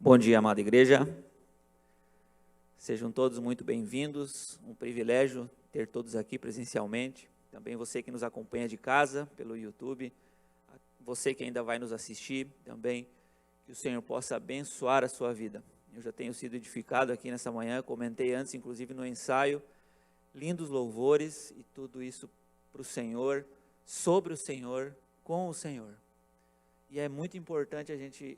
Bom dia, amada igreja. Sejam todos muito bem-vindos. Um privilégio ter todos aqui presencialmente. Também você que nos acompanha de casa, pelo YouTube. Você que ainda vai nos assistir também. Que o Senhor possa abençoar a sua vida. Eu já tenho sido edificado aqui nessa manhã. Comentei antes, inclusive no ensaio. Lindos louvores e tudo isso para o Senhor, sobre o Senhor, com o Senhor. E é muito importante a gente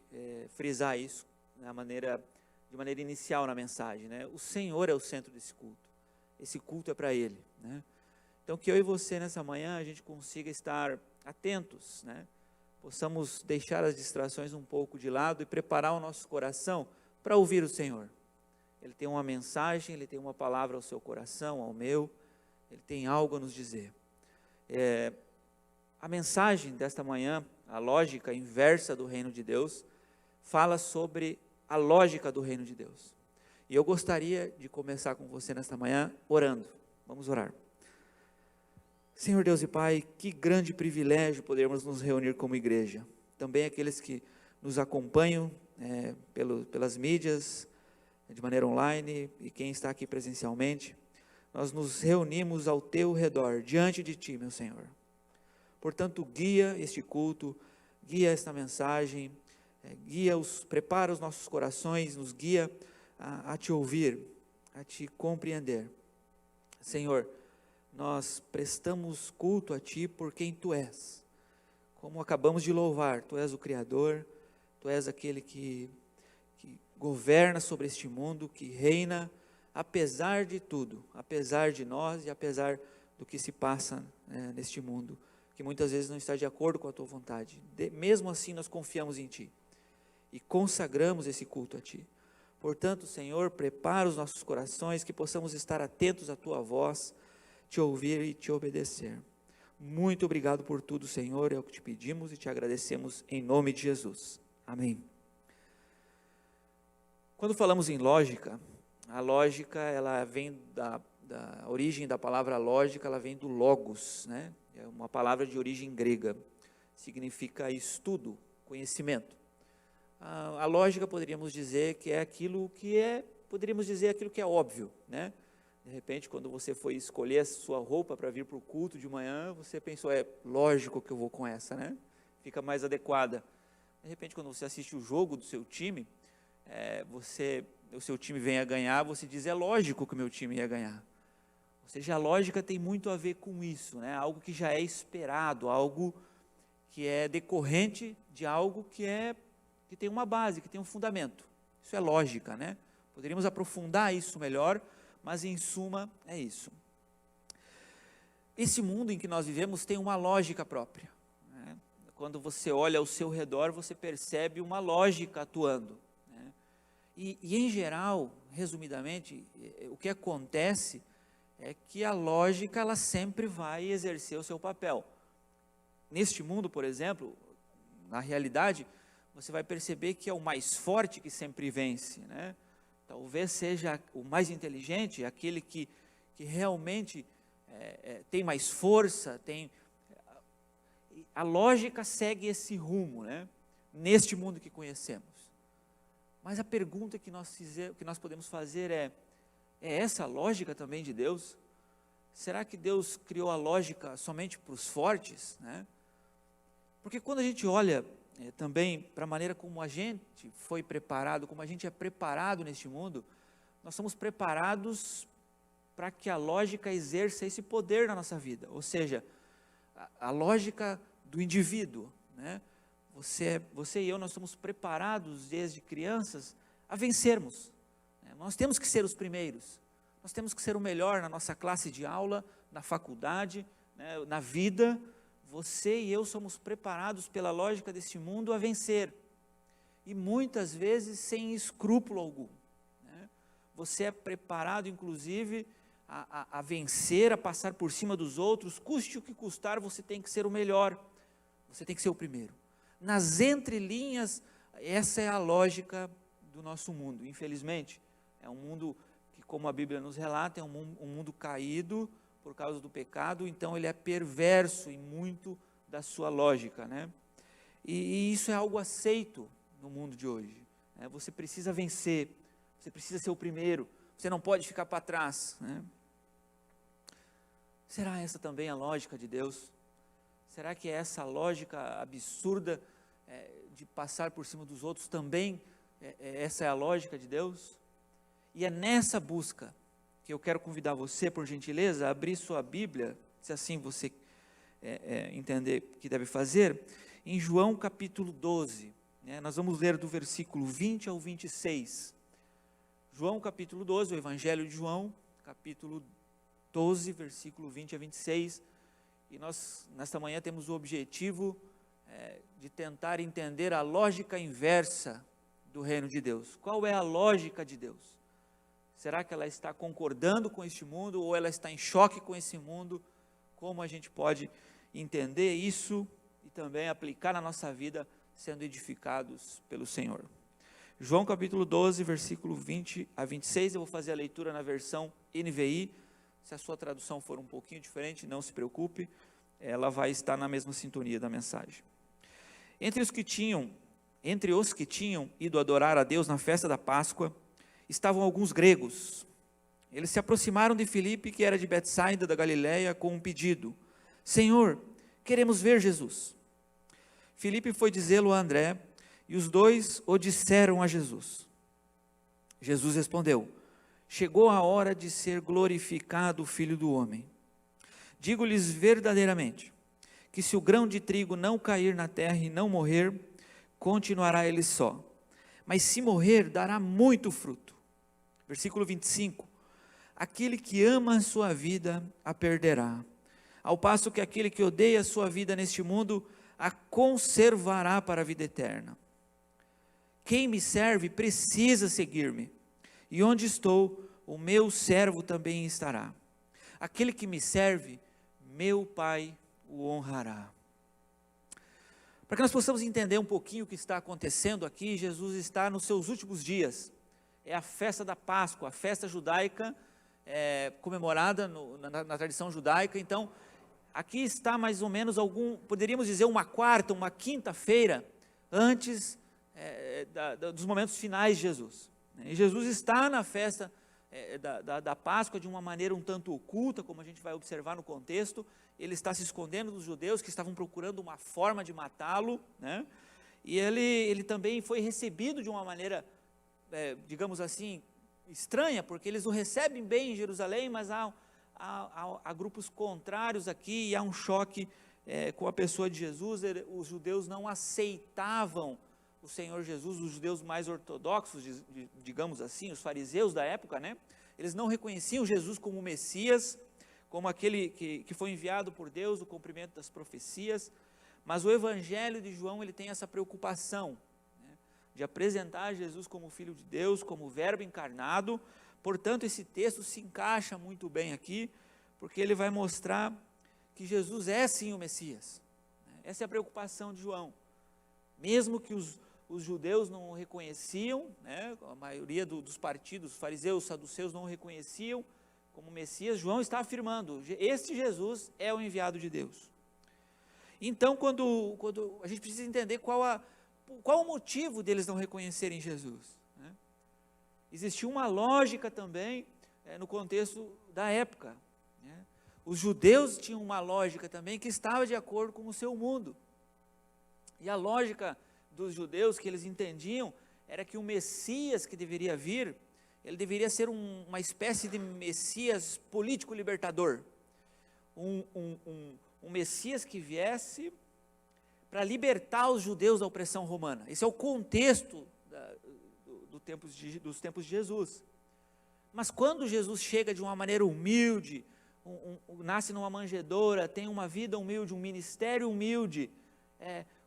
frisar isso de maneira inicial na mensagem, né? O Senhor é o centro desse culto. Esse culto é para Ele, né? Então, que eu e você nessa manhã a gente consiga estar atentos, né? Possamos deixar as distrações um pouco de lado e preparar o nosso coração para ouvir o Senhor. Ele tem uma mensagem, Ele tem uma palavra ao seu coração, ao meu, Ele tem algo a nos dizer. A mensagem desta manhã, a lógica inversa do reino de Deus, fala sobre a lógica do reino de Deus. E eu gostaria de começar com você nesta manhã orando. Vamos orar. Senhor Deus e Pai, que grande privilégio podermos nos reunir como igreja. Também aqueles que nos acompanham pelas mídias, de maneira online, e quem está aqui presencialmente. Nós nos reunimos ao Teu redor, diante de Ti, meu Senhor. Portanto, guia este culto, guia esta mensagem, prepara os nossos corações, nos guia a Te ouvir, a Te compreender. Senhor, nós prestamos culto a Ti por quem Tu és. Como acabamos de louvar, Tu és o Criador, Tu és aquele que governa sobre este mundo, que reina, apesar de tudo, apesar de nós e apesar do que se passa neste mundo, que muitas vezes não está de acordo com a Tua vontade. Mesmo assim, nós confiamos em Ti e consagramos esse culto a Ti. Portanto, Senhor, prepara os nossos corações, que possamos estar atentos à Tua voz, Te ouvir e Te obedecer. Muito obrigado por tudo, Senhor, é o que Te pedimos e Te agradecemos em nome de Jesus. Amém. Quando falamos em lógica, a lógica, ela vem da origem da palavra lógica, ela vem do logos, né? É uma palavra de origem grega, significa estudo, conhecimento. A lógica poderíamos dizer que é aquilo que é óbvio, né? De repente, quando você foi escolher a sua roupa para vir para o culto de manhã, você pensou, é lógico que eu vou com essa, né? Fica mais adequada. De repente, quando você assiste o jogo do seu time, o seu time vem a ganhar, você diz, é lógico que o meu time ia ganhar. Ou seja, a lógica tem muito a ver com isso, né? Algo que já é esperado, algo que é decorrente de algo que tem uma base, que tem um fundamento. Isso é lógica, né? Poderíamos aprofundar isso melhor, mas em suma é isso. Esse mundo em que nós vivemos tem uma lógica própria, né? Quando você olha ao seu redor, você percebe uma lógica atuando, né? E em geral, resumidamente, o que acontece é que a lógica, ela sempre vai exercer o seu papel. Neste mundo, por exemplo, na realidade, você vai perceber que é o mais forte que sempre vence, né? Talvez seja o mais inteligente, aquele que realmente tem mais força, a lógica segue esse rumo, né? Neste mundo que conhecemos. Mas a pergunta que nós podemos fazer é essa a lógica também de Deus? Será que Deus criou a lógica somente para os fortes, né? Porque quando a gente olha também para a maneira como a gente foi preparado, como a gente é preparado neste mundo, nós somos preparados para que a lógica exerça esse poder na nossa vida, ou seja, a lógica do indivíduo, né? Você e eu, nós somos preparados desde crianças a vencermos, né? Nós temos que ser os primeiros, nós temos que ser o melhor na nossa classe de aula, na faculdade, né? Na vida. Você e eu somos preparados pela lógica deste mundo a vencer, e muitas vezes sem escrúpulo algum, né? Você é preparado inclusive a vencer, a passar por cima dos outros, custe o que custar, você tem que ser o melhor, você tem que ser o primeiro. Nas entrelinhas, essa é a lógica do nosso mundo. Infelizmente, é um mundo que, como a Bíblia nos relata, é um mundo caído por causa do pecado, então ele é perverso em muito da sua lógica, né? E isso é algo aceito no mundo de hoje. Você precisa vencer, você precisa ser o primeiro, você não pode ficar para trás, né? Será essa também a lógica de Deus? Será que essa lógica absurda de passar por cima dos outros também, essa é a lógica de Deus? E é nessa busca que eu quero convidar você, por gentileza, a abrir sua Bíblia, se assim você entender que deve fazer, em João capítulo 12, nós vamos ler do versículo 20 ao 26, João capítulo 12, o Evangelho de João, capítulo 12, versículo 20 a 26, e nós, nesta manhã, temos o objetivo de tentar entender a lógica inversa do reino de Deus. Qual é a lógica de Deus? Será que ela está concordando com este mundo, ou ela está em choque com esse mundo? Como a gente pode entender isso e também aplicar na nossa vida, sendo edificados pelo Senhor? João capítulo 12, versículo 20 a 26, eu vou fazer a leitura na versão NVI. Se a sua tradução for um pouquinho diferente, não se preocupe, ela vai estar na mesma sintonia da mensagem. Entre os que tinham ido adorar a Deus na festa da Páscoa, estavam alguns gregos. Eles se aproximaram de Filipe, que era de Betsaida da Galileia, com um pedido: Senhor, queremos ver Jesus. Filipe foi dizê-lo a André, e os dois o disseram a Jesus. Jesus respondeu: chegou a hora de ser glorificado o Filho do Homem. Digo-lhes verdadeiramente, que se o grão de trigo não cair na terra e não morrer, continuará ele só. Mas se morrer, dará muito fruto. Versículo 25. Aquele que ama a sua vida, a perderá. Ao passo que aquele que odeia a sua vida neste mundo, a conservará para a vida eterna. Quem me serve precisa seguir-me. E onde estou, o meu servo também estará. Aquele que me serve, meu Pai o honrará. Para que nós possamos entender um pouquinho o que está acontecendo aqui, Jesus está nos seus últimos dias. É a festa da Páscoa, a festa judaica, comemorada na tradição judaica. Então, aqui está mais ou menos poderíamos dizer uma quarta, uma quinta-feira, antes dos momentos finais de Jesus. E Jesus está na festa da Páscoa de uma maneira um tanto oculta, como a gente vai observar no contexto. Ele está se escondendo dos judeus que estavam procurando uma forma de matá-lo, né? E ele também foi recebido de uma maneira, digamos assim, estranha, porque eles o recebem bem em Jerusalém, mas há grupos contrários aqui, e há um choque com a pessoa de Jesus. Os judeus não aceitavam o Senhor Jesus, os judeus mais ortodoxos, digamos assim, os fariseus da época, né? Eles não reconheciam Jesus como o Messias, como aquele que foi enviado por Deus, o cumprimento das profecias. Mas o Evangelho de João, ele tem essa preocupação, né, de apresentar Jesus como Filho de Deus, como Verbo encarnado. Portanto, esse texto se encaixa muito bem aqui, porque ele vai mostrar que Jesus é sim o Messias. Essa é a preocupação de João. Mesmo que os judeus não o reconheciam, né, a maioria dos partidos, fariseus, saduceus, não o reconheciam como Messias, João está afirmando: este Jesus é o enviado de Deus. Então, quando a gente precisa entender qual o motivo deles não reconhecerem Jesus, né? Existia uma lógica também no contexto da época, né? Os judeus tinham uma lógica também que estava de acordo com o seu mundo. E a lógica dos judeus que eles entendiam era que o Messias que deveria vir, ele deveria ser uma espécie de Messias político libertador, um Messias que viesse para libertar os judeus da opressão romana. Esse é o contexto dos tempos de Jesus. Mas quando Jesus chega de uma maneira humilde, nasce numa manjedoura, tem uma vida humilde, um ministério humilde,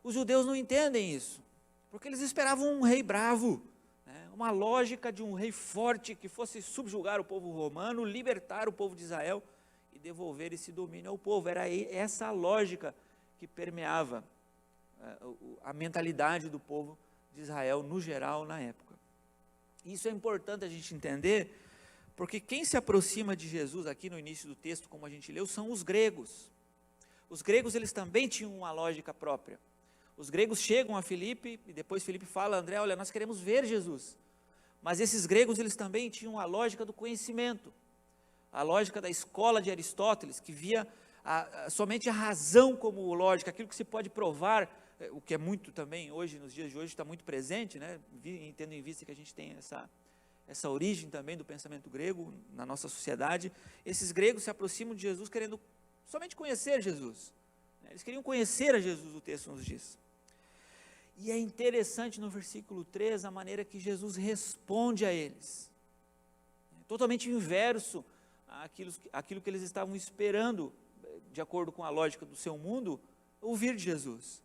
os judeus não entendem isso, porque eles esperavam um rei bravo, né, uma lógica de um rei forte que fosse subjugar o povo romano, libertar o povo de Israel e devolver esse domínio ao povo. Era essa a lógica que permeava a mentalidade do povo de Israel no geral na época. Isso é importante a gente entender, porque quem se aproxima de Jesus aqui no início do texto, como a gente leu, são os gregos. Os gregos, eles também tinham uma lógica própria. Os gregos chegam a Filipe, e depois Filipe fala, André, olha, nós queremos ver Jesus. Mas esses gregos, eles também tinham a lógica do conhecimento, a lógica da escola de Aristóteles, que via somente a razão como lógica, aquilo que se pode provar, o que é muito também hoje, nos dias de hoje, está muito presente, né? Tendo em vista que a gente tem essa origem também do pensamento grego na nossa sociedade. Esses gregos se aproximam de Jesus querendo somente conhecer Jesus. Eles queriam conhecer a Jesus, o texto nos diz. E é interessante no versículo 3 a maneira que Jesus responde a eles. Totalmente inverso àquilo que eles estavam esperando, de acordo com a lógica do seu mundo, ouvir de Jesus.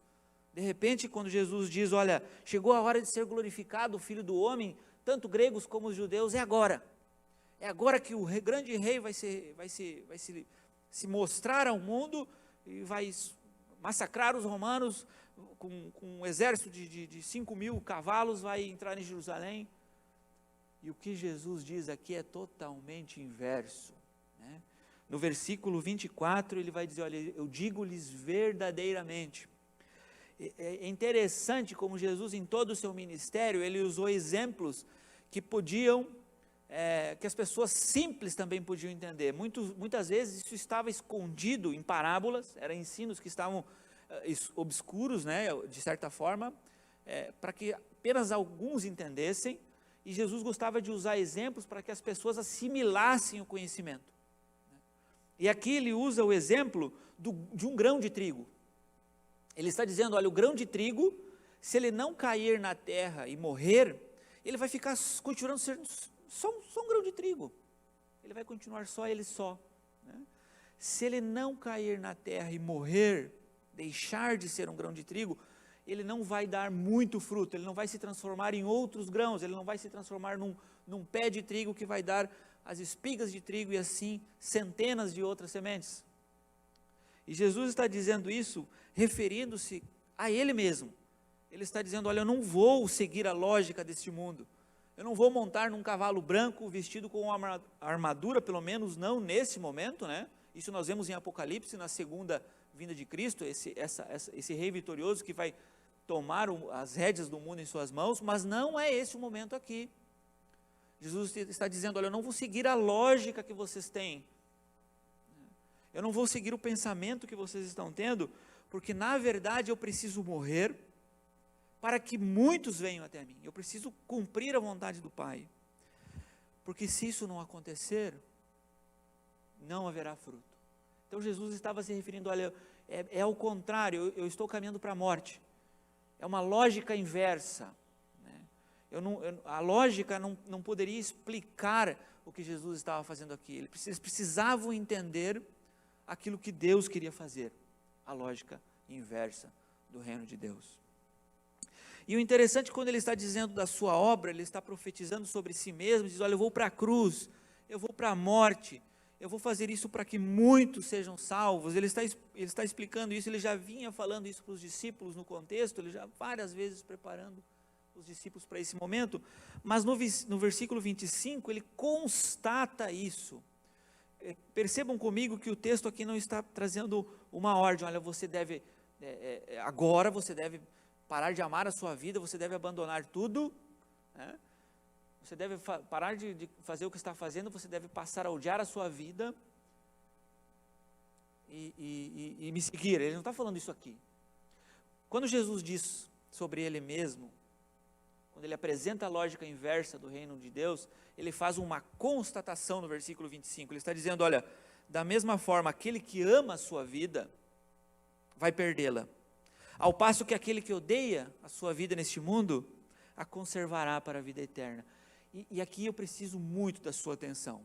De repente, quando Jesus diz, olha, chegou a hora de ser glorificado o Filho do Homem, tanto gregos como os judeus, é agora. É agora que o grande rei vai se mostrar ao mundo e vai massacrar os romanos com um exército de 5.000 cavalos, vai entrar em Jerusalém. E o que Jesus diz aqui é totalmente inverso, né? No versículo 24, ele vai dizer, olha, eu digo-lhes verdadeiramente. É interessante como Jesus, em todo o seu ministério, ele usou exemplos que que as pessoas simples também podiam entender. Muitas vezes isso estava escondido em parábolas, eram ensinos que estavam obscuros, né, de certa forma, para que apenas alguns entendessem, e Jesus gostava de usar exemplos para que as pessoas assimilassem o conhecimento. E aqui ele usa o exemplo de um grão de trigo. Ele está dizendo, olha, o grão de trigo, se ele não cair na terra e morrer, ele vai ficar continuando sendo só um grão de trigo. Ele vai continuar só ele só, né? Se ele não cair na terra e morrer, deixar de ser um grão de trigo, ele não vai dar muito fruto, ele não vai se transformar em outros grãos, ele não vai se transformar num pé de trigo que vai dar as espigas de trigo e assim centenas de outras sementes. E Jesus está dizendo isso referindo-se a Ele mesmo. Ele está dizendo, olha, eu não vou seguir a lógica deste mundo, eu não vou montar num cavalo branco vestido com uma armadura, pelo menos não nesse momento, né? Isso nós vemos em Apocalipse, na segunda vinda de Cristo, esse rei vitorioso que vai tomar as rédeas do mundo em suas mãos, mas não é esse o momento aqui. Jesus está dizendo, olha, eu não vou seguir a lógica que vocês têm, eu não vou seguir o pensamento que vocês estão tendo, porque na verdade eu preciso morrer para que muitos venham até mim, eu preciso cumprir a vontade do Pai, porque se isso não acontecer, não haverá fruto. Então Jesus estava se referindo, olha, é ao contrário, eu estou caminhando para a morte, é uma lógica inversa, né? A lógica não poderia explicar o que Jesus estava fazendo aqui, eles precisavam entender aquilo que Deus queria fazer, a lógica inversa do reino de Deus. E o interessante, quando ele está dizendo da sua obra, ele está profetizando sobre si mesmo, diz, olha, eu vou para a cruz, eu vou para a morte, eu vou fazer isso para que muitos sejam salvos. Ele está explicando isso, ele já vinha falando isso para os discípulos no contexto, ele já várias vezes preparando os discípulos para esse momento, mas no versículo 25, ele constata isso. Percebam comigo que o texto aqui não está trazendo uma ordem, olha, você deve, agora você deve parar de amar a sua vida, você deve abandonar tudo, né? Você deve parar de fazer o que está fazendo, você deve passar a odiar a sua vida e me seguir. Ele não está falando isso aqui. Quando Jesus diz sobre ele mesmo, quando ele apresenta a lógica inversa do reino de Deus, ele faz uma constatação no versículo 25, ele está dizendo, olha, da mesma forma, aquele que ama a sua vida, vai perdê-la, ao passo que aquele que odeia a sua vida neste mundo, a conservará para a vida eterna. E aqui eu preciso muito da sua atenção,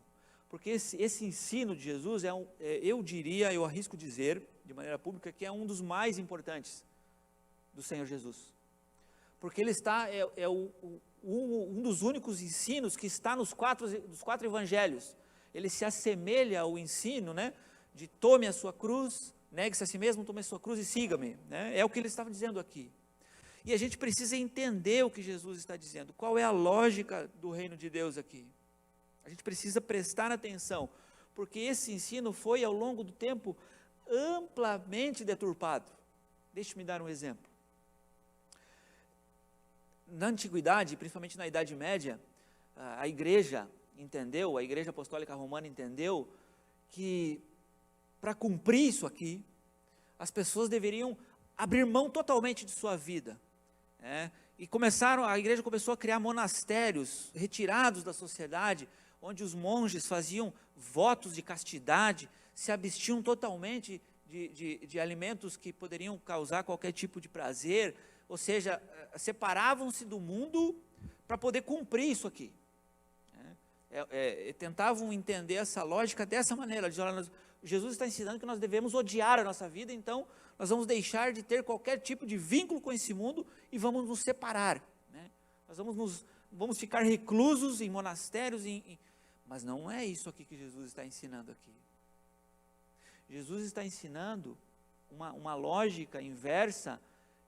porque esse ensino de Jesus, eu diria, eu arrisco dizer, de maneira pública, que é um dos mais importantes do Senhor Jesus, porque ele está, um dos únicos ensinos que está nos quatro evangelhos, ele se assemelha ao ensino, né, de tome a sua cruz, negue-se a si mesmo, tome a sua cruz e siga-me, né? É o que ele estava dizendo aqui. E a gente precisa entender o que Jesus está dizendo, qual é a lógica do reino de Deus aqui. A gente precisa prestar atenção, porque esse ensino foi ao longo do tempo amplamente deturpado. Deixe-me dar um exemplo. na antiguidade, principalmente na Idade Média, a igreja entendeu, a Igreja Apostólica Romana entendeu que para cumprir isso aqui, as pessoas deveriam abrir mão totalmente de sua vida, e a igreja começou a criar monastérios retirados da sociedade, onde os monges faziam votos de castidade, se abstinham totalmente de alimentos que poderiam causar qualquer tipo de prazer, ou seja, separavam-se do mundo para poder cumprir isso aqui. Tentavam entender essa lógica dessa maneira, de olha, Jesus está ensinando que nós devemos odiar a nossa vida, então nós vamos deixar de ter qualquer tipo de vínculo com esse mundo e vamos nos separar, nós vamos ficar reclusos em monastérios, mas não é isso aqui que Jesus está ensinando aqui. Jesus está ensinando uma lógica inversa,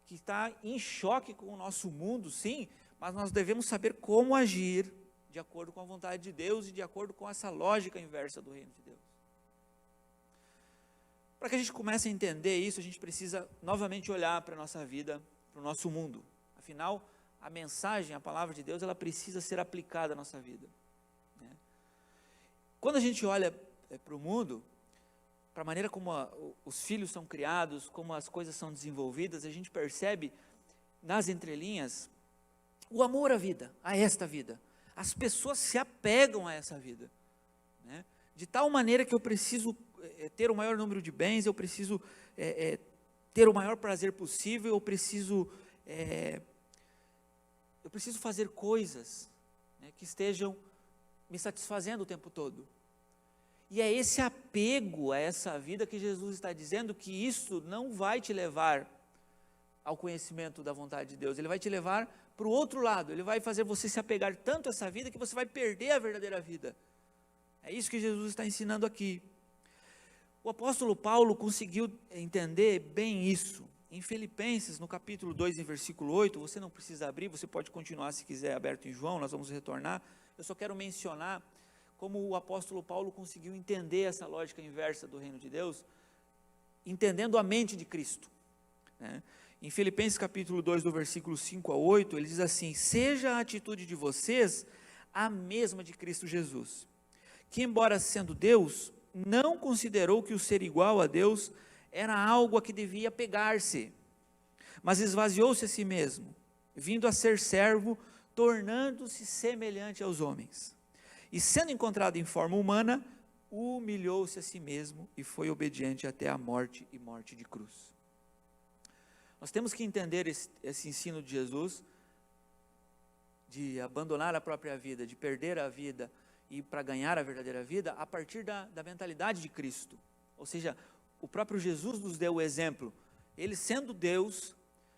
que está em choque com o nosso mundo, sim, mas nós devemos saber como agir de acordo com a vontade de Deus e de acordo com essa lógica inversa do reino de Deus. Para que a gente comece a entender isso, a gente precisa novamente olhar para a nossa vida, para o nosso mundo. Afinal, a mensagem, a palavra de Deus, ela precisa ser aplicada à nossa vida. Quando a gente olha para o mundo, para a maneira como os filhos são criados, como as coisas são desenvolvidas, a gente percebe nas entrelinhas o amor à vida, a esta vida. As pessoas se apegam a essa vida, de tal maneira que eu preciso ter o maior número de bens, eu preciso ter o maior prazer possível, eu preciso fazer coisas que estejam me satisfazendo o tempo todo. E é esse apego a essa vida que Jesus está dizendo que isso não vai te levar ao conhecimento da vontade de Deus, ele vai te levar para o outro lado, ele vai fazer você se apegar tanto a essa vida que você vai perder a verdadeira vida. É isso que Jesus está ensinando aqui. O apóstolo Paulo conseguiu entender bem isso. Em Filipenses, no capítulo 2, em versículo 8, você não precisa abrir, você pode continuar se quiser aberto em João, nós vamos retornar. Eu só quero mencionar como o apóstolo Paulo conseguiu entender essa lógica inversa do reino de Deus, entendendo a mente de Cristo. Em Filipenses capítulo 2, do versículo 5 a 8, ele diz assim: seja a atitude de vocês a mesma de Cristo Jesus, que embora sendo Deus, não considerou que o ser igual a Deus era algo a que devia pegar-se, mas esvaziou-se a si mesmo, vindo a ser servo, tornando-se semelhante aos homens. E sendo encontrado em forma humana, humilhou-se a si mesmo e foi obediente até a morte e morte de cruz. Nós temos que entender esse ensino de Jesus, de abandonar a própria vida, de perder a vida e para ganhar a verdadeira vida, a partir da mentalidade de Cristo. Ou seja, o próprio Jesus nos deu o exemplo. Ele, sendo Deus,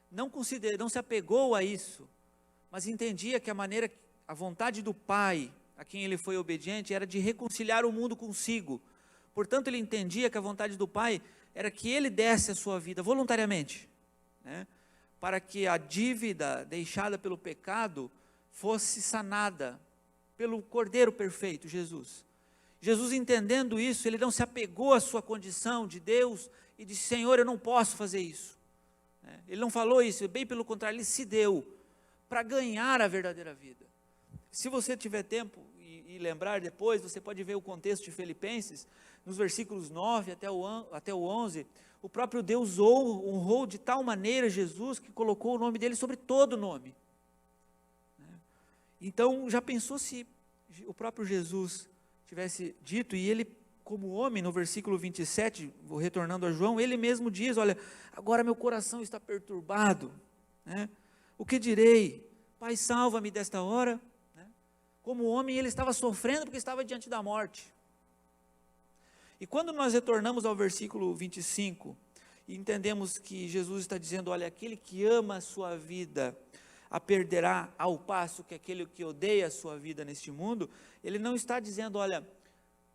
não se apegou a isso, mas entendia que a vontade do Pai, a quem ele foi obediente, era de reconciliar o mundo consigo. Portanto, ele entendia que a vontade do Pai era que ele desse a sua vida voluntariamente, para que a dívida deixada pelo pecado fosse sanada pelo Cordeiro perfeito, Jesus. Jesus, entendendo isso, ele não se apegou à sua condição de Deus e disse: Senhor, eu não posso fazer isso. Ele não falou isso, bem pelo contrário, ele se deu para ganhar a verdadeira vida. Se você tiver tempo e lembrar depois, você pode ver o contexto de Filipenses, nos versículos 9 até o 11, o próprio Deus honrou de tal maneira Jesus, que colocou o nome dele sobre todo nome. Então, já pensou se o próprio Jesus tivesse dito, e ele, como homem, no versículo 27, vou retornando a João, ele mesmo diz: olha, agora meu coração está perturbado, o que direi? Pai, salva-me desta hora. Como homem, ele estava sofrendo porque estava diante da morte. E quando nós retornamos ao versículo 25, e entendemos que Jesus está dizendo: olha, aquele que ama a sua vida, a perderá, ao passo que aquele que odeia a sua vida neste mundo, ele não está dizendo: olha,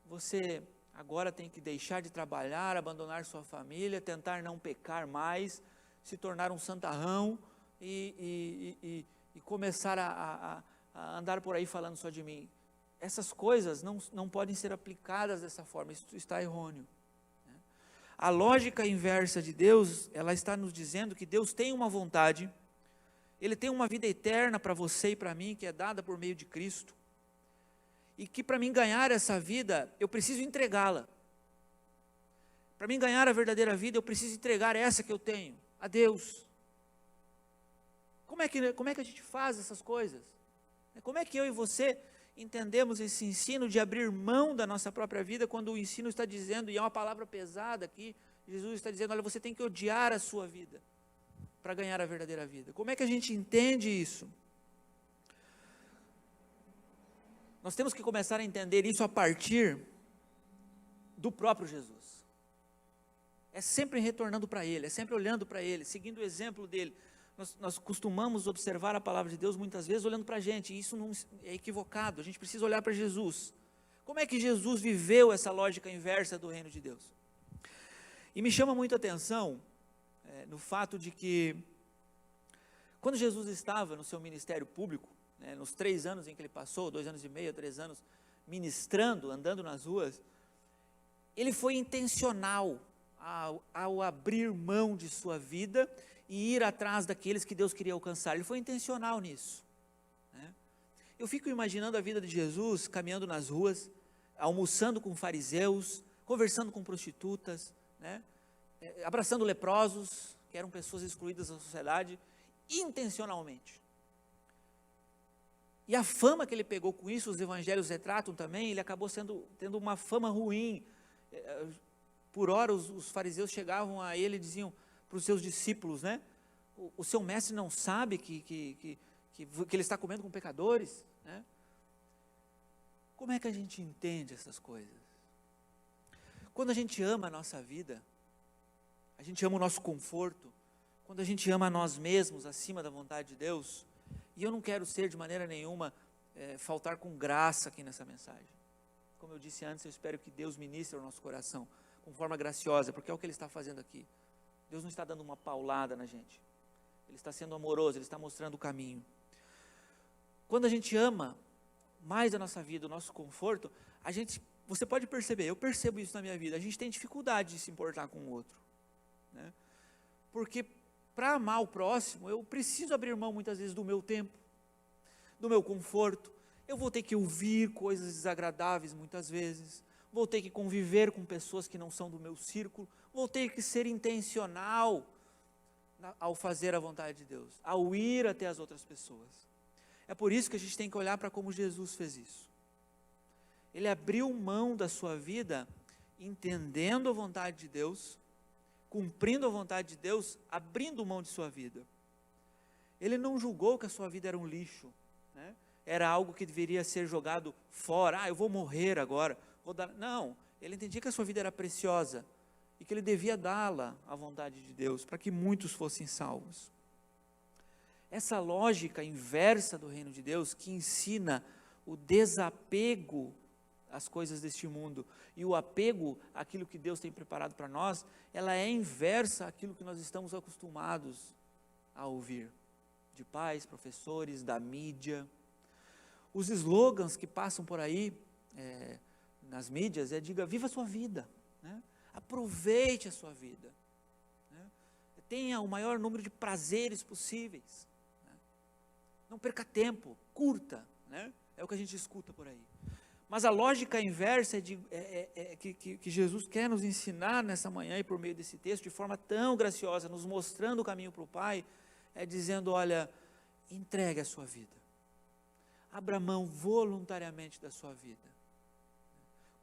você agora tem que deixar de trabalhar, abandonar sua família, tentar não pecar mais, se tornar um santarrão e começar a andar por aí falando só de mim. Essas coisas não podem ser aplicadas dessa forma, isso está errôneo. A lógica inversa de Deus, ela está nos dizendo que Deus tem uma vontade, Ele tem uma vida eterna para você e para mim, que é dada por meio de Cristo. E que para mim ganhar essa vida, eu preciso entregá-la. Para mim ganhar a verdadeira vida, eu preciso entregar essa que eu tenho a Deus. Como é que a gente faz essas coisas? Como é que eu e você entendemos esse ensino de abrir mão da nossa própria vida, quando o ensino está dizendo, e é uma palavra pesada aqui, Jesus está dizendo, olha, você tem que odiar a sua vida para ganhar a verdadeira vida. Como é que a gente entende isso? Nós temos que começar a entender isso a partir do próprio Jesus. É sempre retornando para Ele, é sempre olhando para Ele, seguindo o exemplo dEle. Nós costumamos observar a palavra de Deus muitas vezes olhando para a gente, e isso não é equivocado, a gente precisa olhar para Jesus. Como é que Jesus viveu essa lógica inversa do reino de Deus? E me chama muito a atenção no fato de que, quando Jesus estava no seu ministério público, nos 3 anos em que ele passou, 2 anos e meio, 3 anos, ministrando, andando nas ruas, ele foi intencional ao abrir mão de sua vida e ir atrás daqueles que Deus queria alcançar. Ele foi intencional nisso. Eu fico imaginando a vida de Jesus caminhando nas ruas, almoçando com fariseus, conversando com prostitutas, abraçando leprosos, que eram pessoas excluídas da sociedade, intencionalmente. E a fama que ele pegou com isso, os evangelhos retratam também, ele acabou tendo uma fama ruim. Por hora os fariseus chegavam a ele e diziam para os seus discípulos, o seu mestre não sabe que ele está comendo com pecadores, Como é que a gente entende essas coisas? Quando a gente ama a nossa vida, a gente ama o nosso conforto, quando a gente ama a nós mesmos acima da vontade de Deus, e eu não quero ser de maneira nenhuma faltar com graça aqui nessa mensagem. Como eu disse antes, eu espero que Deus ministre ao nosso coração com forma graciosa, porque é o que Ele está fazendo aqui. Deus não está dando uma paulada na gente, Ele está sendo amoroso, Ele está mostrando o caminho. Quando a gente ama mais a nossa vida, o nosso conforto, você pode perceber, eu percebo isso na minha vida, a gente tem dificuldade de se importar com o outro, porque para amar o próximo, eu preciso abrir mão muitas vezes do meu tempo, do meu conforto. Eu vou ter que ouvir coisas desagradáveis muitas vezes, vou ter que conviver com pessoas que não são do meu círculo, vou ter que ser intencional ao fazer a vontade de Deus, ao ir até as outras pessoas. É por isso que a gente tem que olhar para como Jesus fez isso. Ele abriu mão da sua vida, entendendo a vontade de Deus, cumprindo a vontade de Deus, abrindo mão de sua vida. Ele não julgou que a sua vida era um lixo, era algo que deveria ser jogado fora, eu vou morrer agora, não, ele entendia que a sua vida era preciosa, e que ele devia dá-la à vontade de Deus, para que muitos fossem salvos. Essa lógica inversa do reino de Deus, que ensina o desapego às coisas deste mundo, e o apego àquilo que Deus tem preparado para nós, ela é inversa àquilo que nós estamos acostumados a ouvir, de pais, professores, da mídia. Os slogans que passam por aí, nas mídias, diga, viva a sua vida, aproveite a sua vida, tenha o maior número de prazeres possíveis, não perca tempo, curta, é o que a gente escuta por aí. Mas a lógica inversa que Jesus quer nos ensinar nessa manhã e por meio desse texto, de forma tão graciosa, nos mostrando o caminho para o Pai, dizendo, olha, entregue a sua vida, abra mão voluntariamente da sua vida,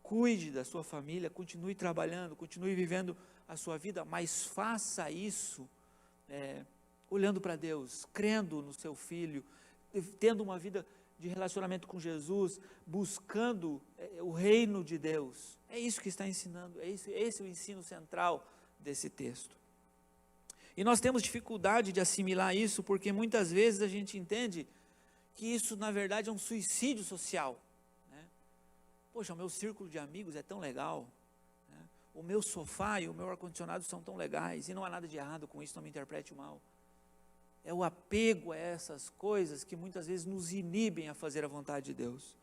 cuide da sua família, continue trabalhando, continue vivendo a sua vida, mas faça isso olhando para Deus, crendo no seu Filho, tendo uma vida de relacionamento com Jesus, buscando o reino de Deus. É isso que está ensinando, esse é o ensino central desse texto. E nós temos dificuldade de assimilar isso, porque muitas vezes a gente entende que isso na verdade é um suicídio social. Poxa, o meu círculo de amigos é tão legal, o meu sofá e o meu ar-condicionado são tão legais, e não há nada de errado com isso, não me interprete mal. É o apego a essas coisas que muitas vezes nos inibem a fazer a vontade de Deus.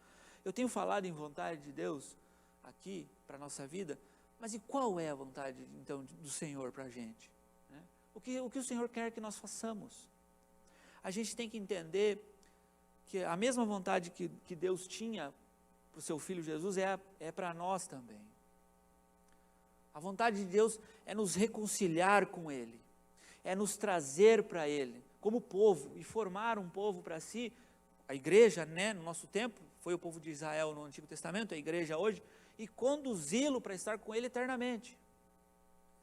Eu tenho falado em vontade de Deus aqui para a nossa vida, mas e qual é a vontade então do Senhor para a gente? O que o Senhor quer que nós façamos? a gente tem que entender que a mesma vontade que Deus tinha para o seu Filho Jesus é para nós também. A vontade de Deus é nos reconciliar com Ele, é nos trazer para Ele, como povo, e formar um povo para si. A igreja, né, no nosso tempo, foi o povo de Israel no Antigo Testamento, a igreja hoje, e conduzi-lo para estar com Ele eternamente.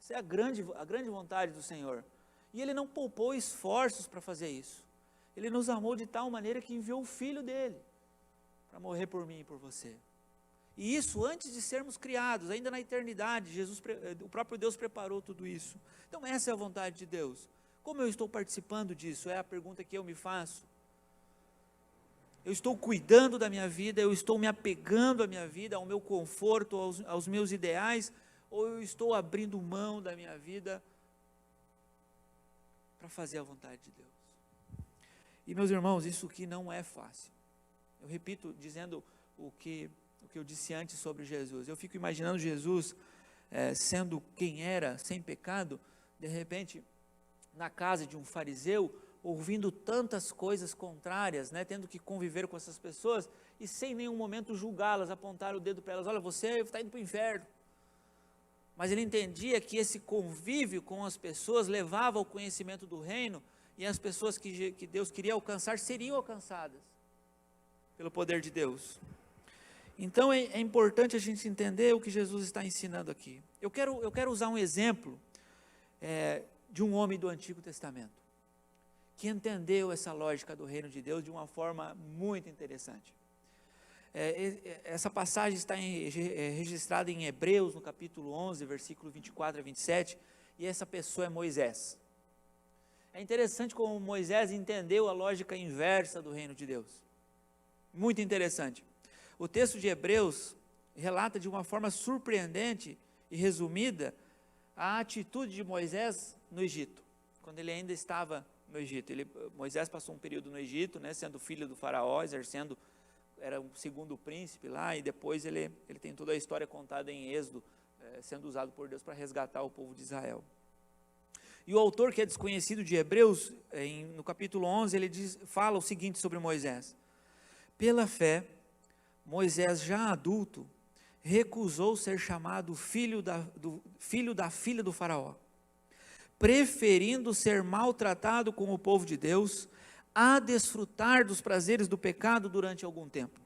Essa é a grande vontade do Senhor. E Ele não poupou esforços para fazer isso. Ele nos amou de tal maneira que enviou o Filho dele para morrer por mim e por você. E isso antes de sermos criados, ainda na eternidade, o próprio Deus preparou tudo isso. Então essa é a vontade de Deus. Como eu estou participando disso? É a pergunta que eu me faço. Eu estou cuidando da minha vida, eu estou me apegando à minha vida, ao meu conforto, aos meus ideais, ou eu estou abrindo mão da minha vida para fazer a vontade de Deus? E meus irmãos, isso aqui não é fácil. Eu repito, dizendo o que eu disse antes sobre Jesus. Eu fico imaginando Jesus sendo quem era, sem pecado, de repente, na casa de um fariseu, ouvindo tantas coisas contrárias, né, tendo que conviver com essas pessoas, e sem nenhum momento julgá-las, apontar o dedo para elas, olha, você está indo para o inferno. Mas ele entendia que esse convívio com as pessoas levava ao conhecimento do reino, e as pessoas que Deus queria alcançar seriam alcançadas pelo poder de Deus. Então é importante a gente entender o que Jesus está ensinando aqui. Eu quero usar um exemplo de um homem do Antigo Testamento, que entendeu essa lógica do reino de Deus de uma forma muito interessante. Essa passagem está registrada em Hebreus, no capítulo 11, versículo 24 a 27, e essa pessoa é Moisés. É interessante como Moisés entendeu a lógica inversa do reino de Deus. Muito interessante. O texto de Hebreus relata de uma forma surpreendente e resumida a atitude de Moisés no Egito, quando ele ainda estava no Egito. Moisés passou um período no Egito, né, sendo filho do faraó, era o segundo príncipe lá, e depois ele tem toda a história contada em Êxodo, sendo usado por Deus para resgatar o povo de Israel. E o autor, que é desconhecido, de Hebreus, no capítulo 11, ele fala o seguinte sobre Moisés: pela fé, Moisés, já adulto, recusou ser chamado filho da filha do faraó, preferindo ser maltratado com o povo de Deus, a desfrutar dos prazeres do pecado durante algum tempo.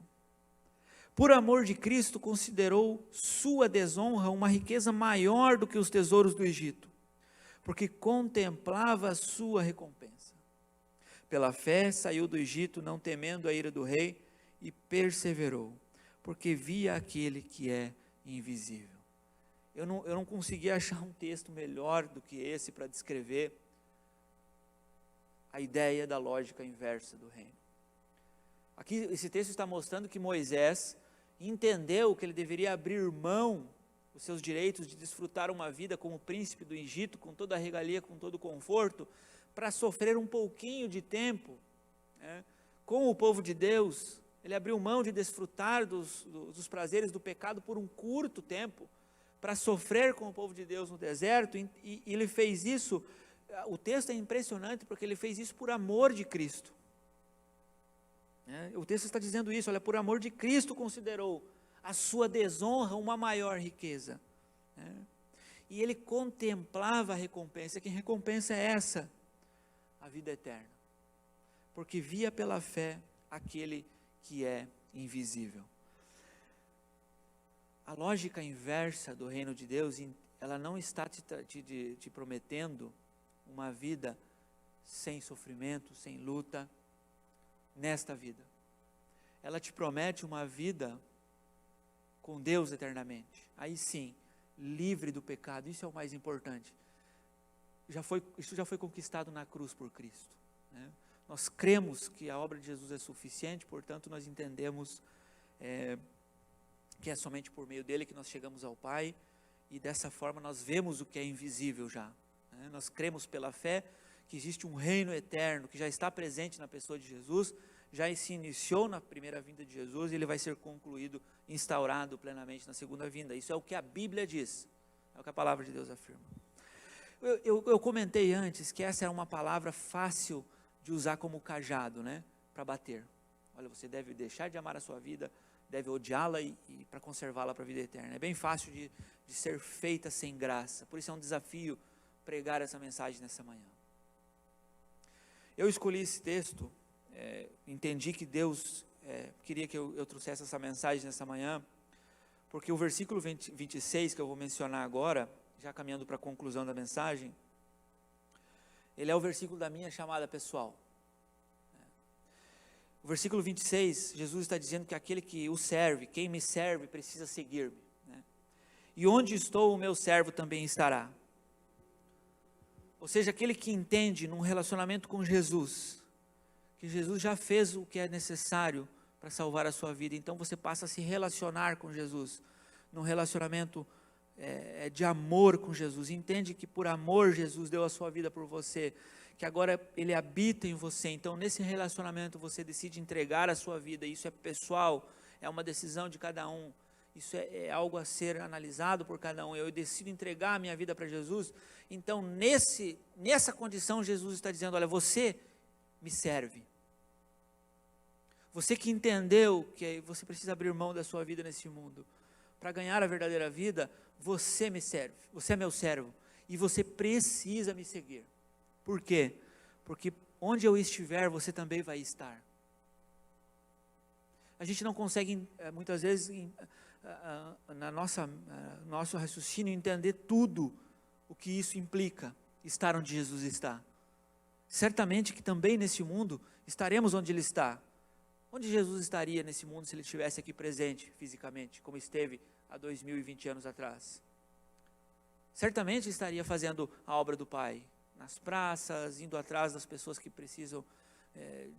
Por amor de Cristo, considerou sua desonra uma riqueza maior do que os tesouros do Egito, porque contemplava a sua recompensa. Pela fé, saiu do Egito, não temendo a ira do rei, e perseverou, porque via aquele que é invisível. Eu não consegui achar um texto melhor do que esse para descrever a ideia da lógica inversa do reino. Aqui, esse texto está mostrando que Moisés entendeu que ele deveria abrir mão dos seus direitos de desfrutar uma vida como príncipe do Egito, com toda a regalia, com todo o conforto, para sofrer um pouquinho de tempo, né, com o povo de Deus. Ele abriu mão de desfrutar dos prazeres do pecado por um curto tempo, para sofrer com o povo de Deus no deserto, e ele fez isso. O texto é impressionante, porque ele fez isso por amor de Cristo. O texto está dizendo isso, olha, por amor de Cristo considerou a sua desonra uma maior riqueza. E ele contemplava a recompensa. Que recompensa é essa? A vida eterna. Porque via pela fé aquele que é invisível. A lógica inversa do reino de Deus, ela não está te prometendo uma vida sem sofrimento, sem luta, nesta vida. Ela te promete uma vida com Deus eternamente. Aí sim, livre do pecado. Isso é o mais importante. Isso já foi conquistado na cruz por Cristo, né? Nós cremos que a obra de Jesus é suficiente, portanto nós entendemos que é somente por meio dele que nós chegamos ao Pai, e dessa forma nós vemos o que é invisível já, né? Nós cremos pela fé que existe um reino eterno, que já está presente na pessoa de Jesus, já se iniciou na primeira vinda de Jesus, e ele vai ser concluído, instaurado plenamente na segunda vinda. Isso é o que a Bíblia diz, é o que a palavra de Deus afirma. Eu comentei antes que essa era uma palavra fácil de usar como cajado, né, para bater. Olha, você deve deixar de amar a sua vida, deve odiá-la e para conservá-la para a vida eterna. É bem fácil de ser feita sem graça. Por isso é um desafio pregar essa mensagem nessa manhã. Eu escolhi esse texto, entendi que Deus queria que eu trouxesse essa mensagem nessa manhã, porque o versículo 26 que eu vou mencionar agora, já caminhando para a conclusão da mensagem, ele é o versículo da minha chamada pessoal. O versículo 26, Jesus está dizendo que aquele que o serve, quem me serve, precisa seguir-me. Né? E onde estou, o meu servo também estará. Ou seja, aquele que entende num relacionamento com Jesus, que Jesus já fez o que é necessário para salvar a sua vida, então você passa a se relacionar com Jesus, num relacionamento de amor com Jesus, entende que por amor Jesus deu a sua vida por você, que agora Ele habita em você, então nesse relacionamento você decide entregar a sua vida, isso é pessoal, é uma decisão de cada um, isso é algo a ser analisado por cada um, eu decido entregar a minha vida para Jesus, então nessa condição Jesus está dizendo, olha, você me serve, você que entendeu que você precisa abrir mão da sua vida nesse mundo, para ganhar a verdadeira vida, você me serve, você é meu servo, e você precisa me seguir. Por quê? Porque onde eu estiver, você também vai estar. A gente não consegue, muitas vezes, nosso raciocínio, entender tudo o que isso implica, estar onde Jesus está. Certamente que também nesse mundo, estaremos onde Ele está. Onde Jesus estaria nesse mundo se Ele estivesse aqui presente, fisicamente, como esteve há 2020 anos atrás? Certamente estaria fazendo a obra do Pai, nas praças, indo atrás das pessoas que precisam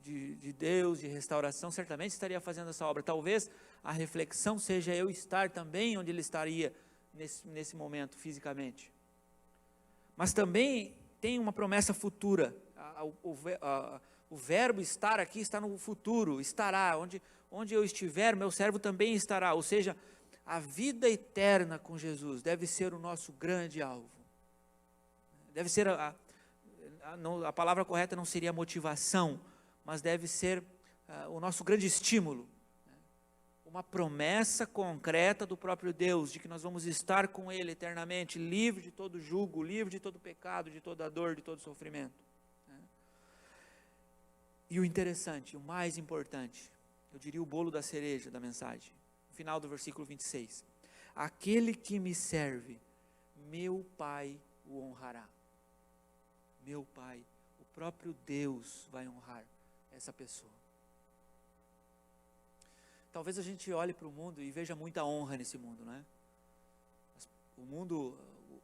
de Deus, de restauração, certamente estaria fazendo essa obra. Talvez a reflexão seja eu estar também onde Ele estaria nesse momento, fisicamente. Mas também tem uma promessa futura, o verbo estar aqui está no futuro, estará, onde eu estiver, meu servo também estará, ou seja, a vida eterna com Jesus deve ser o nosso grande alvo, deve ser, a palavra correta não seria motivação, mas deve ser o nosso grande estímulo, uma promessa concreta do próprio Deus, de que nós vamos estar com Ele eternamente, livre de todo jugo, livre de todo pecado, de toda dor, de todo sofrimento. E o interessante, o mais importante, eu diria o bolo da cereja da mensagem, no final do versículo 26, aquele que me serve, meu Pai o honrará. Meu Pai, o próprio Deus vai honrar essa pessoa. Talvez a gente olhe para o mundo e veja muita honra nesse mundo, né?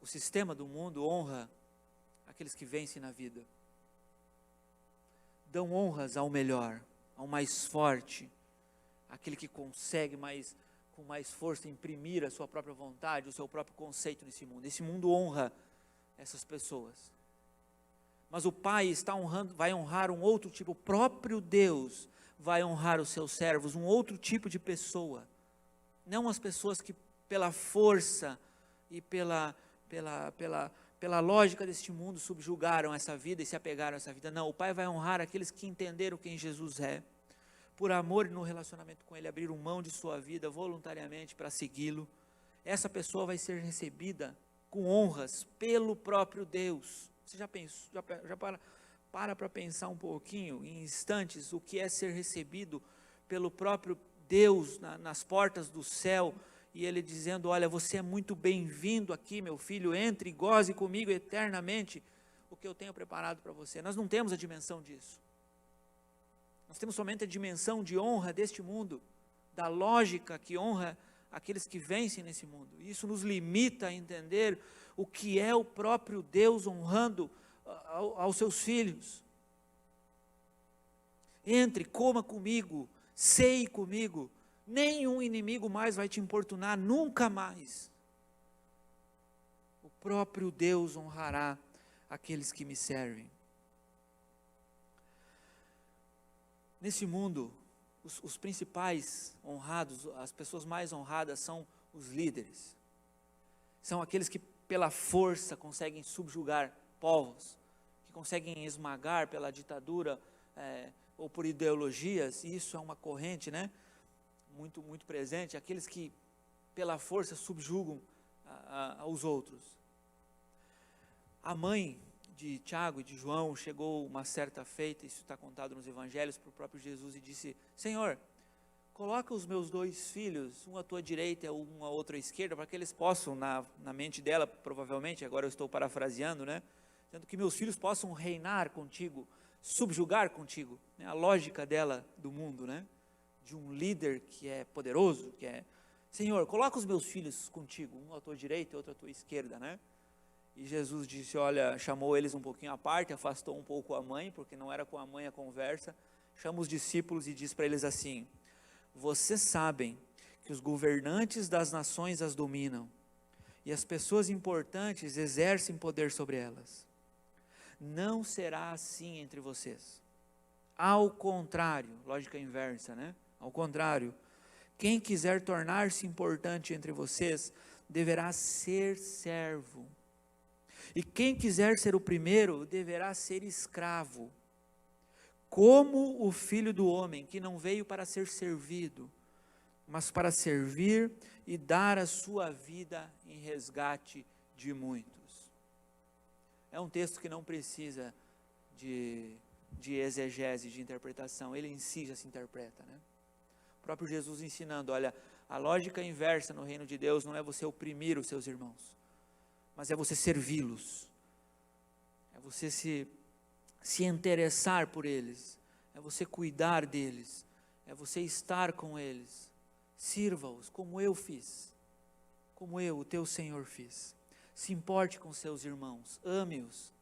O sistema do mundo honra aqueles que vencem na vida. Dão honras ao melhor, ao mais forte, aquele que consegue com mais força imprimir a sua própria vontade, o seu próprio conceito nesse mundo. Esse mundo honra essas pessoas. Mas o Pai vai honrar um outro tipo, o próprio Deus vai honrar os seus servos, um outro tipo de pessoa. Não as pessoas que pela força e pela lógica deste mundo subjugaram essa vida e se apegaram a essa vida. Não, o Pai vai honrar aqueles que entenderam quem Jesus é, por amor e no relacionamento com Ele, abriram mão de sua vida voluntariamente para segui-lo. Essa pessoa vai ser recebida com honras pelo próprio Deus. Você já pensou, já para pensar um pouquinho, em instantes, o que é ser recebido pelo próprio Deus nas portas do céu, e Ele dizendo, olha, você é muito bem-vindo aqui, meu filho, entre e goze comigo eternamente o que eu tenho preparado para você. Nós não temos a dimensão disso. Nós temos somente a dimensão de honra deste mundo, da lógica que honra aqueles que vencem nesse mundo. Isso nos limita a entender o que é o próprio Deus honrando aos seus filhos. Entre, coma comigo, ceie comigo, nenhum inimigo mais vai te importunar, nunca mais. O próprio Deus honrará aqueles que me servem. Nesse mundo, os principais honrados, as pessoas mais honradas são os líderes. São aqueles que pela força conseguem subjugar povos, que conseguem esmagar pela ditadura ou por ideologias, e isso é uma corrente, né, muito, muito presente, aqueles que pela força subjugam aos outros. A mãe de Tiago e de João chegou uma certa feita, isso está contado nos evangelhos, para o próprio Jesus e disse: Senhor, coloca os meus 2 filhos, um à tua direita e um à outra esquerda, para que eles possam, na mente dela, provavelmente, agora eu estou parafraseando, né, dizendo que meus filhos possam reinar contigo, subjugar contigo, né, a lógica dela do mundo, né, de um líder que é poderoso, que é, Senhor, coloca os meus filhos contigo, um à tua direita e outro à tua esquerda, né. E Jesus disse, olha, chamou eles um pouquinho à parte, afastou um pouco a mãe, porque não era com a mãe a conversa, chama os discípulos e diz para eles assim: vocês sabem que os governantes das nações as dominam, e as pessoas importantes exercem poder sobre elas. Não será assim entre vocês. Ao contrário, lógica inversa, né? Ao contrário, quem quiser tornar-se importante entre vocês, deverá ser servo. E quem quiser ser o primeiro, deverá ser escravo. Como o Filho do Homem, que não veio para ser servido, mas para servir e dar a sua vida em resgate de muitos. É um texto que não precisa de exegese, de interpretação, ele em si já se interpreta, né? O próprio Jesus ensinando, olha, a lógica inversa no reino de Deus não é você oprimir os seus irmãos, mas é você servi-los, é você se interessar por eles, é você cuidar deles, é você estar com eles, sirva-os como eu fiz, como eu, o teu Senhor, fiz. Se importe com seus irmãos, ame-os,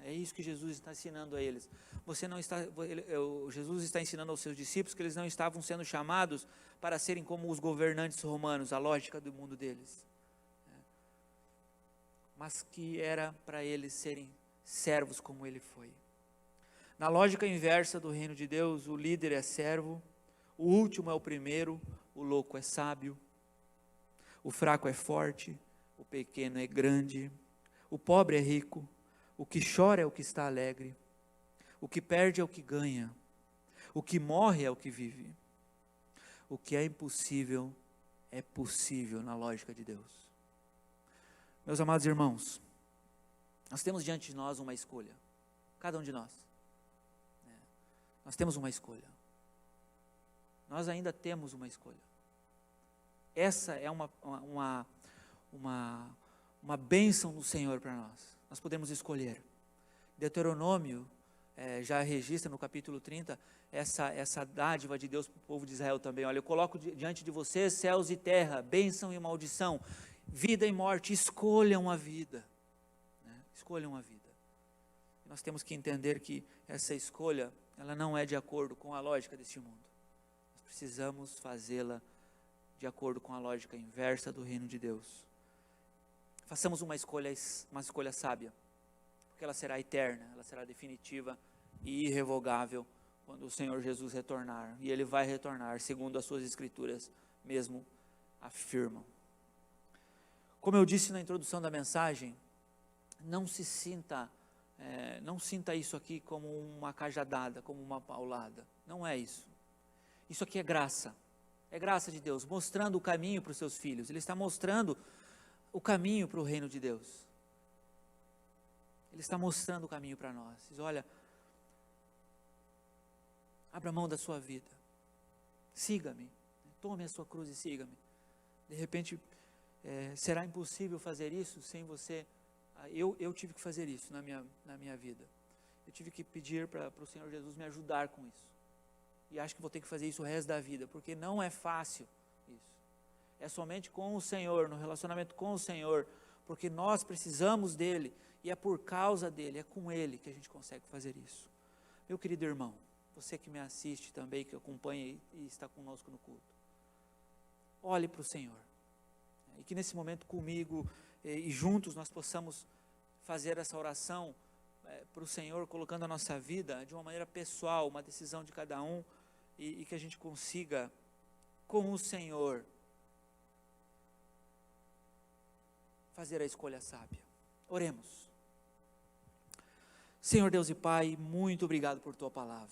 é isso que Jesus está ensinando a eles. Jesus está ensinando aos seus discípulos que eles não estavam sendo chamados para serem como os governantes romanos, a lógica do mundo deles, mas que era para eles serem servos como ele foi. Na lógica inversa do reino de Deus, o líder é servo, o último é o primeiro, o louco é sábio, o fraco é forte, o pequeno é grande, o pobre é rico, o que chora é o que está alegre, o que perde é o que ganha, o que morre é o que vive. O que é impossível é possível na lógica de Deus. Meus amados irmãos, nós temos diante de nós uma escolha, cada um de nós. Nós temos uma escolha. Nós ainda temos uma escolha. Essa é uma bênção do Senhor para nós. Nós podemos escolher. Deuteronômio já registra no capítulo 30 essa dádiva de Deus para o povo de Israel também. Olha, eu coloco diante de vocês céus e terra, bênção e maldição, vida e morte, escolham a vida. Escolham a vida. Nós temos que entender que essa escolha, ela não é de acordo com a lógica deste mundo. Nós precisamos fazê-la de acordo com a lógica inversa do reino de Deus. Façamos uma escolha sábia, porque ela será eterna, ela será definitiva e irrevogável quando o Senhor Jesus retornar. E Ele vai retornar, segundo as suas escrituras mesmo afirmam. Como eu disse na introdução da mensagem, não sinta isso aqui como uma cajadada, como uma paulada. Não é isso. Isso aqui é graça de Deus, mostrando o caminho para os seus filhos. Ele está mostrando o caminho para o reino de Deus. Ele está mostrando o caminho para nós. Diz, olha, abra mão da sua vida, siga-me, tome a sua cruz e siga-me. De repente, será impossível fazer isso sem você. Eu tive que fazer isso na minha vida. Eu tive que pedir para o Senhor Jesus me ajudar com isso. E acho que vou ter que fazer isso o resto da vida, porque não é fácil isso. É somente com o Senhor, no relacionamento com o Senhor, porque nós precisamos dEle, e é por causa dEle, é com Ele que a gente consegue fazer isso. Meu querido irmão, você que me assiste também, que acompanha e está conosco no culto, olhe para o Senhor, e que nesse momento comigo e juntos nós possamos fazer essa oração para o Senhor, colocando a nossa vida de uma maneira pessoal, uma decisão de cada um, e que a gente consiga, com o Senhor, fazer a escolha sábia. Oremos. Senhor Deus e Pai, muito obrigado por tua palavra.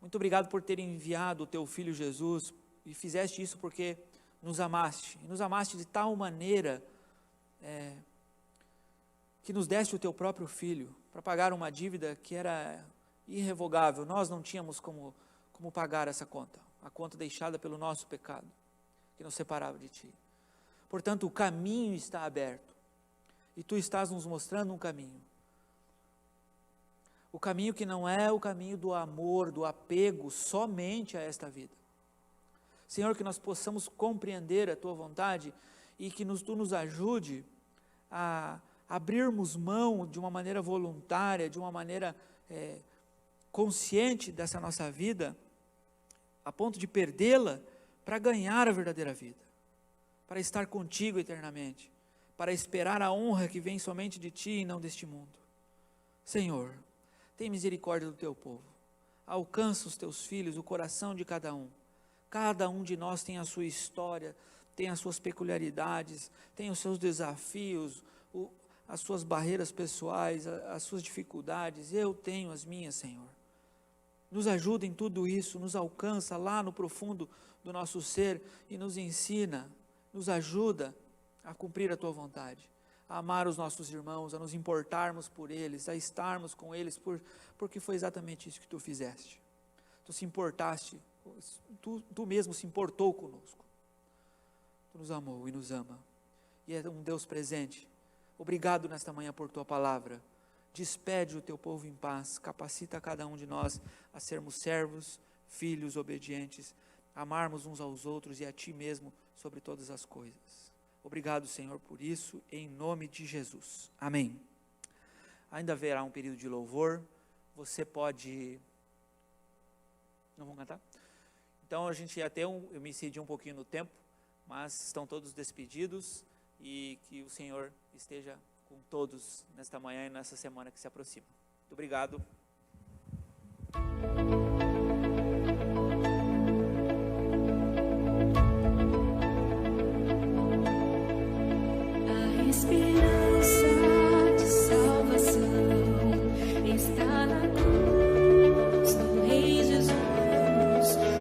Muito obrigado por ter enviado o teu Filho Jesus, e fizeste isso porque nos amaste, e nos amaste de tal maneira, que nos deste o teu próprio Filho, para pagar uma dívida que era irrevogável. Nós não tínhamos como pagar essa conta, a conta deixada pelo nosso pecado, que nos separava de ti. Portanto, o caminho está aberto, e tu estás nos mostrando um caminho. O caminho que não é o caminho do amor, do apego somente a esta vida. Senhor, que nós possamos compreender a tua vontade e que tu nos ajude a abrirmos mão de uma maneira voluntária, de uma maneira consciente dessa nossa vida, a ponto de perdê-la para ganhar a verdadeira vida, para estar contigo eternamente, para esperar a honra que vem somente de ti e não deste mundo. Senhor, tem misericórdia do teu povo, alcança os teus filhos, o coração de cada um. Cada um de nós tem a sua história, tem as suas peculiaridades, tem os seus desafios, as suas barreiras pessoais, as suas dificuldades. Eu tenho as minhas, Senhor. Nos ajuda em tudo isso, nos alcança lá no profundo do nosso ser e nos ensina, nos ajuda a cumprir a tua vontade, a amar os nossos irmãos, a nos importarmos por eles, a estarmos com eles, porque foi exatamente isso que tu fizeste. Tu se importaste, tu mesmo se importou conosco. Tu nos amou e nos ama, e é um Deus presente. Obrigado nesta manhã por tua palavra. Despede o teu povo em paz, capacita cada um de nós a sermos servos, filhos obedientes, amarmos uns aos outros e a ti mesmo sobre todas as coisas. Obrigado, Senhor, por isso, em nome de Jesus. Amém. Ainda haverá um período de louvor. Você pode... Não vão cantar? Então a gente ia ter eu me excedi um pouquinho no tempo, mas estão todos despedidos, e que o Senhor esteja com todos nesta manhã e nessa semana que se aproxima. Muito obrigado. Esperança.